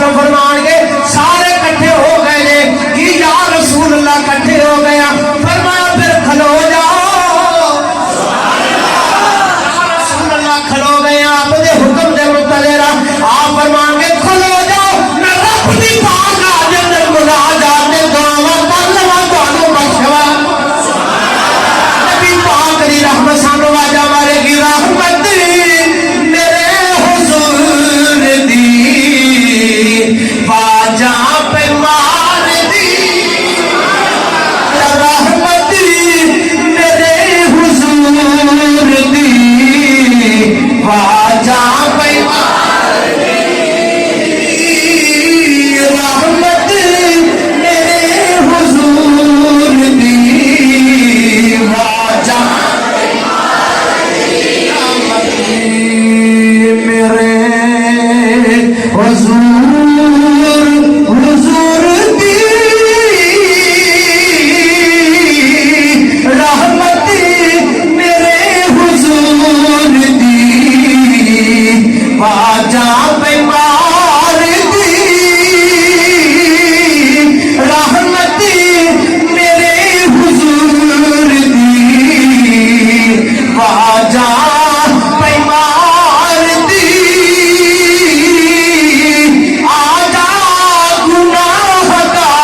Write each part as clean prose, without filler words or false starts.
वसल्लम फरमाएंगे सारे इकट्ठे हो गए ने कि या रसूल अल्लाह इकट्ठे हो गया फरमाया फिर खलो जाओ या रसूल अल्लाह खलो गए आप दे हुक्म दे मुताबिक आप फरमाएंगे खलो जाओ मैं रब दी पाक आज अंदर मुनाजात दे दुआवां कर लवां तुहानू बख्शवा नबी पाक दी रहमत सानू आजा मारेगी रहमत मेरे हुजूर दी बाजा पे मार दी रहमत मेरे हुजूर दी बाजा पे मार दी रहमत मेरे हुजूर दी बाजा पे मार दी रहमत मेरे हुजूर हुजूर दी रहमत मेरे हुजूर दी बाजा पे मार दी रहमत मेरे हुजूर दी बाजा पे मार दी आजा गुनाहगारा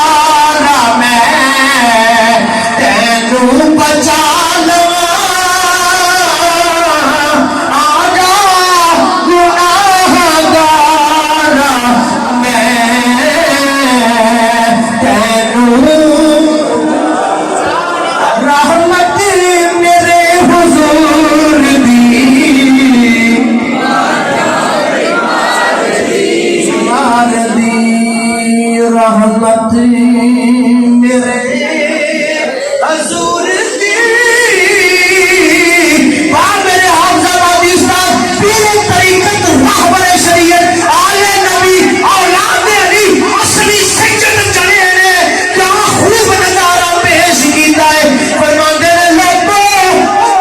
मैं तेनू बचा लवां आजा गुनाहगारा मैं तेनू रहमत मेरे हुजूर दी मार दी रहमत मेरे हुजूर दी बाप मेरे हाफिज़ाबादी उस्ताद पीर तरीक़त रहबर शरीयत आले नबी औलाद अली असली सज्जन चले ने क्या खूब नजारा पेश कीता है फरमांदे ने लोगो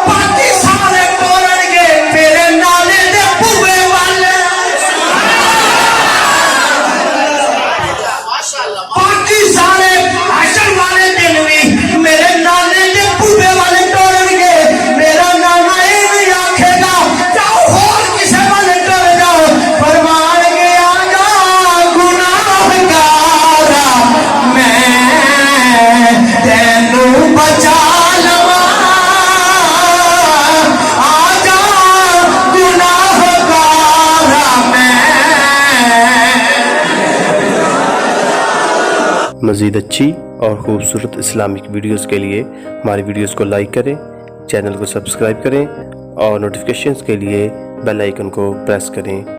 पाकी सारे टोरनगे मेरे नाले दे भूवे वाले पाकी सारे हशर वाले दिन भी मेरे नाने दे भूवे वाले टोरनगे मेरा नाना ये नहीं आखेगा जाओ और किसे वाले टोर जाओ फरमाएंगे आजा गुनाहगारा मैं तेनू बचा लवां आजा गुनाहगारा मैं मज़ीद अच्छी और ख़ूबसूरत इस्लामिक वीडियोस के लिए हमारी वीडियोस को लाइक करें, चैनल को सब्सक्राइब करें और नोटिफिकेशंस के लिए बेल आइकन को प्रेस करें।